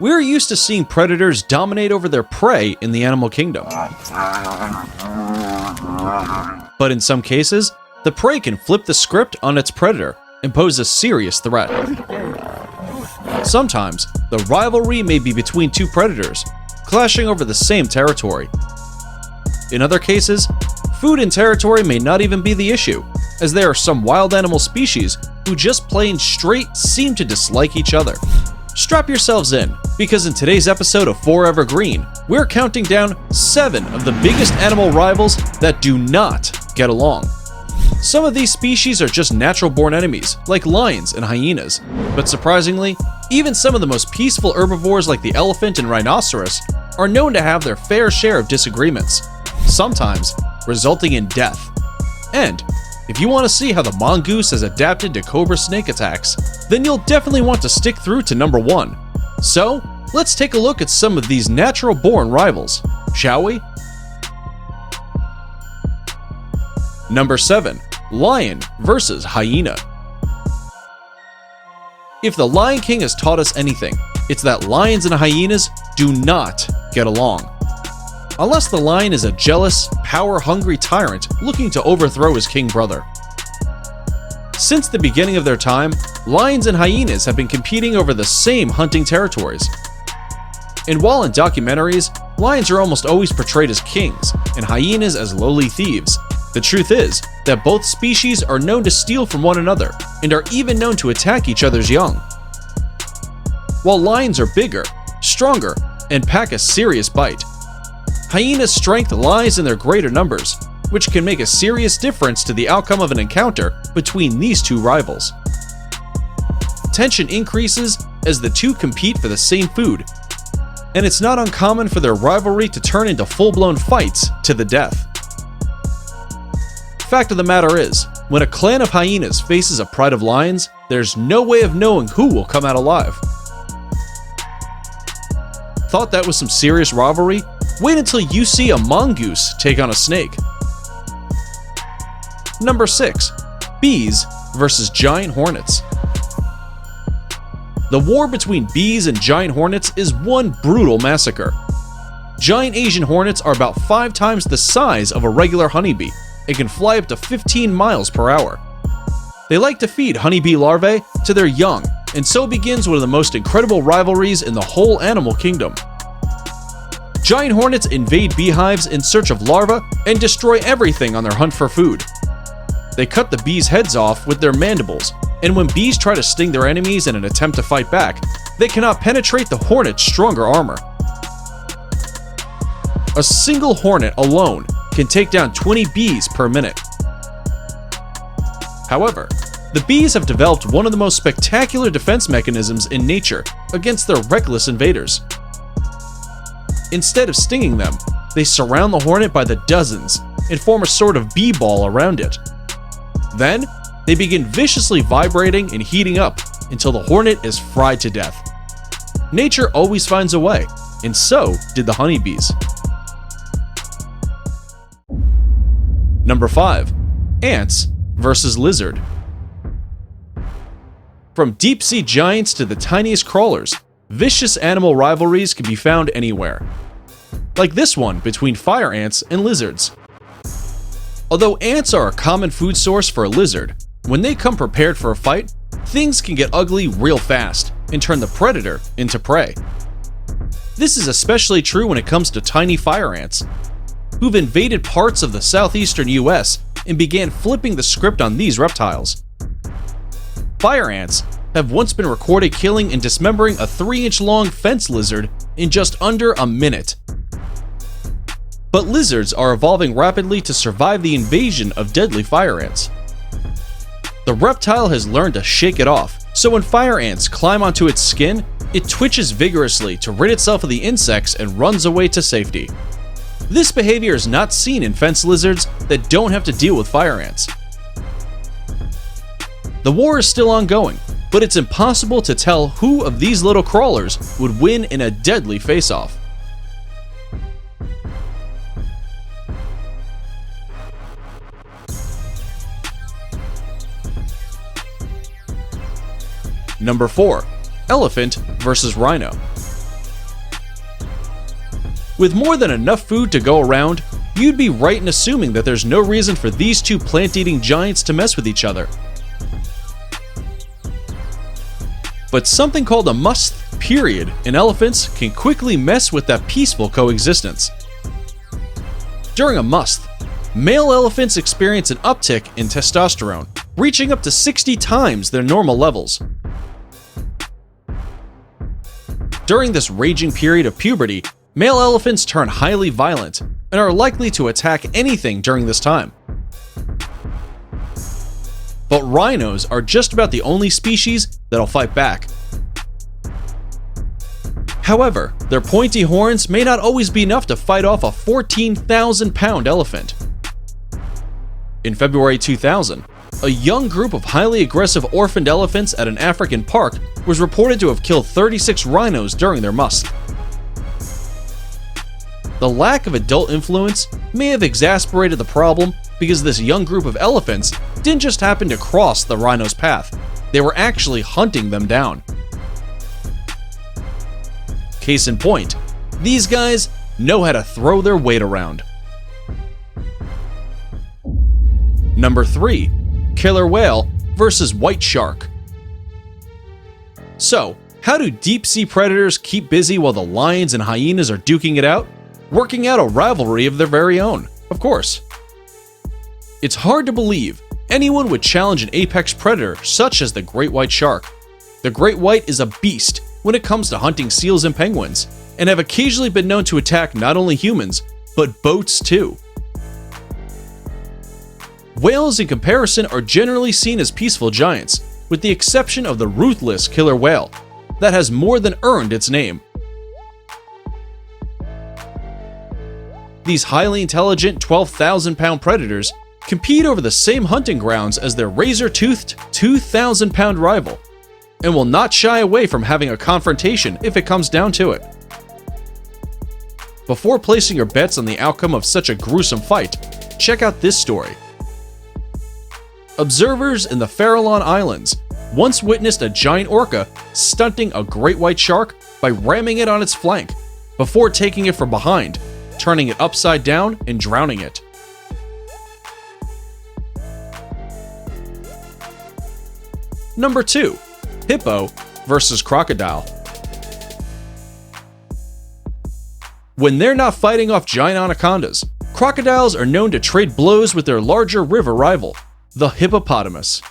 We're used to seeing predators dominate over their prey in the animal kingdom. But in some cases, the prey can flip the script on its predator and pose a serious threat. Sometimes, the rivalry may be between two predators, clashing over the same territory. In other cases, food and territory may not even be the issue, as there are some wild animal species who just plain straight seem to dislike each other. Strap yourselves in, because in today's episode of Forever Green, we're counting down 7 of the biggest animal rivals that do not get along. Some of these species are just natural-born enemies, like lions and hyenas, but surprisingly, even some of the most peaceful herbivores like the elephant and rhinoceros are known to have their fair share of disagreements, sometimes resulting in death. And if you want to see how the mongoose has adapted to cobra snake attacks, then you'll definitely want to stick through to number 1. So, let's take a look at some of these natural-born rivals, shall we? Number 7. Lion versus hyena. If the Lion King has taught us anything, it's that lions and hyenas do not get along. Unless the lion is a jealous, power-hungry tyrant looking to overthrow his king brother. Since the beginning of their time, lions and hyenas have been competing over the same hunting territories. And while in documentaries, lions are almost always portrayed as kings and hyenas as lowly thieves, the truth is that both species are known to steal from one another and are even known to attack each other's young. While lions are bigger, stronger, and pack a serious bite, hyenas' strength lies in their greater numbers, which can make a serious difference to the outcome of an encounter between these two rivals. Tension increases as the two compete for the same food, and it's not uncommon for their rivalry to turn into full-blown fights to the death. Fact of the matter is, when a clan of hyenas faces a pride of lions, there's no way of knowing who will come out alive. Thought that was some serious rivalry? Wait until you see a mongoose take on a snake. Number 6. Bees versus giant hornets. The war between bees and giant hornets is one brutal massacre. Giant Asian hornets are about 5 times the size of a regular honeybee and can fly up to 15 miles per hour. They like to feed honeybee larvae to their young, and so begins one of the most incredible rivalries in the whole animal kingdom. Giant hornets invade beehives in search of larvae and destroy everything on their hunt for food. They cut the bees' heads off with their mandibles, and when bees try to sting their enemies in an attempt to fight back, they cannot penetrate the hornet's stronger armor. A single hornet alone can take down 20 bees per minute. However, the bees have developed one of the most spectacular defense mechanisms in nature against their reckless invaders. Instead of stinging them, they surround the hornet by the dozens and form a sort of bee ball around it. Then, they begin viciously vibrating and heating up until the hornet is fried to death. Nature always finds a way, and so did the honeybees. Number 5. Ants versus lizard. From deep-sea giants to the tiniest crawlers, vicious animal rivalries can be found anywhere. Like this one between fire ants and lizards. Although ants are a common food source for a lizard, when they come prepared for a fight, things can get ugly real fast and turn the predator into prey. This is especially true when it comes to tiny fire ants, who've invaded parts of the southeastern US and began flipping the script on these reptiles. Fire ants have once been recorded killing and dismembering a 3-inch long fence lizard in just under a minute. But lizards are evolving rapidly to survive the invasion of deadly fire ants. The reptile has learned to shake it off, so when fire ants climb onto its skin, it twitches vigorously to rid itself of the insects and runs away to safety. This behavior is not seen in fence lizards that don't have to deal with fire ants. The war is still ongoing, but it's impossible to tell who of these little crawlers would win in a deadly face-off. Number 4. Elephant versus rhino. With more than enough food to go around, you'd be right in assuming that there's no reason for these two plant-eating giants to mess with each other. But something called a musth period in elephants can quickly mess with that peaceful coexistence. During a musth, male elephants experience an uptick in testosterone, reaching up to 60 times their normal levels. During this raging period of puberty, male elephants turn highly violent and are likely to attack anything during this time. But rhinos are just about the only species that'll fight back. However, their pointy horns may not always be enough to fight off a 14,000-pound elephant. In February 2000, a young group of highly aggressive orphaned elephants at an African park was reported to have killed 36 rhinos during their musth. The lack of adult influence may have exacerbated the problem because this young group of elephants didn't just happen to cross the rhino's path, they were actually hunting them down. Case in point, these guys know how to throw their weight around. Number 3. Killer whale versus white shark. So, how do deep-sea predators keep busy while the lions and hyenas are duking it out? Working out a rivalry of their very own, of course. It's hard to believe anyone would challenge an apex predator such as the great white shark. The great white is a beast when it comes to hunting seals and penguins, and have occasionally been known to attack not only humans, but boats too. Whales in comparison are generally seen as peaceful giants, with the exception of the ruthless killer whale, that has more than earned its name. These highly intelligent 12,000-pound predators compete over the same hunting grounds as their razor-toothed 2,000-pound rival, and will not shy away from having a confrontation if it comes down to it. Before placing your bets on the outcome of such a gruesome fight, check out this story. Observers in the Farallon Islands once witnessed a giant orca stunting a great white shark by ramming it on its flank, before taking it from behind, turning it upside down and drowning it. Number 2. Hippo versus crocodile. When they're not fighting off giant anacondas, crocodiles are known to trade blows with their larger river rival, the hippopotamus.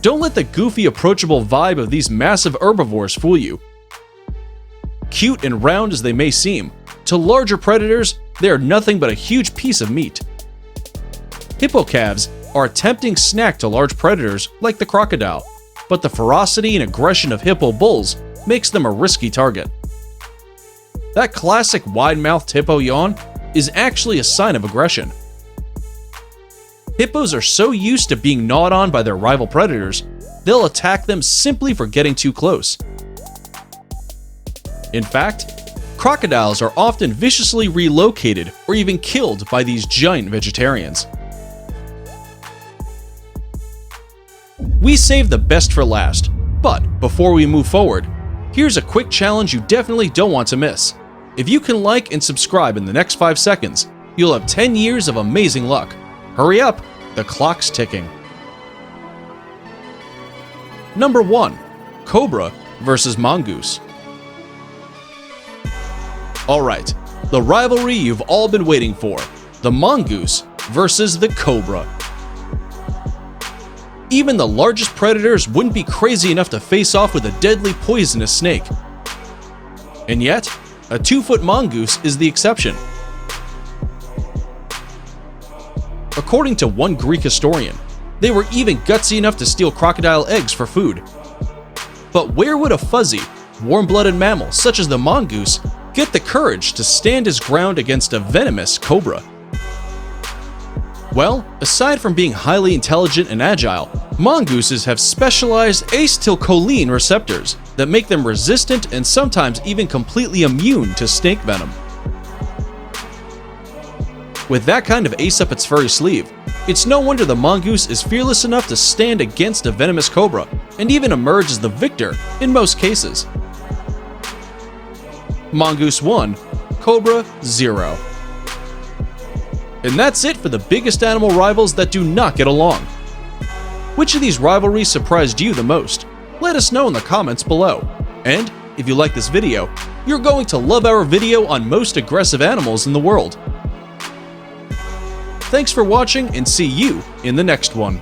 Don't let the goofy, approachable vibe of these massive herbivores fool you. Cute and round as they may seem, to larger predators, they are nothing but a huge piece of meat. Hippo calves are a tempting snack to large predators like the crocodile, but the ferocity and aggression of hippo bulls makes them a risky target. That classic wide-mouthed hippo yawn is actually a sign of aggression. Hippos are so used to being gnawed on by their rival predators, they'll attack them simply for getting too close. In fact, crocodiles are often viciously relocated or even killed by these giant vegetarians. We saved the best for last, but before we move forward, here's a quick challenge you definitely don't want to miss. If you can like and subscribe in the next 5 seconds, you'll have 10 years of amazing luck. Hurry up, the clock's ticking. Number 1. Cobra versus Mongoose. Alright, the rivalry you've all been waiting for, the Mongoose versus the Cobra. Even the largest predators wouldn't be crazy enough to face off with a deadly poisonous snake. And yet, a 2-foot mongoose is the exception. According to one Greek historian, they were even gutsy enough to steal crocodile eggs for food. But where would a fuzzy, warm-blooded mammal such as the mongoose get the courage to stand his ground against a venomous cobra? Well, aside from being highly intelligent and agile, mongooses have specialized acetylcholine receptors that make them resistant and sometimes even completely immune to snake venom. With that kind of ace up its furry sleeve, it's no wonder the mongoose is fearless enough to stand against a venomous cobra and even emerge as the victor in most cases. Mongoose 1, Cobra 0. And that's it for the biggest animal rivals that do not get along. Which of these rivalries surprised you the most? Let us know in the comments below. And if you like this video, you're going to love our video on most aggressive animals in the world. Thanks for watching and see you in the next one.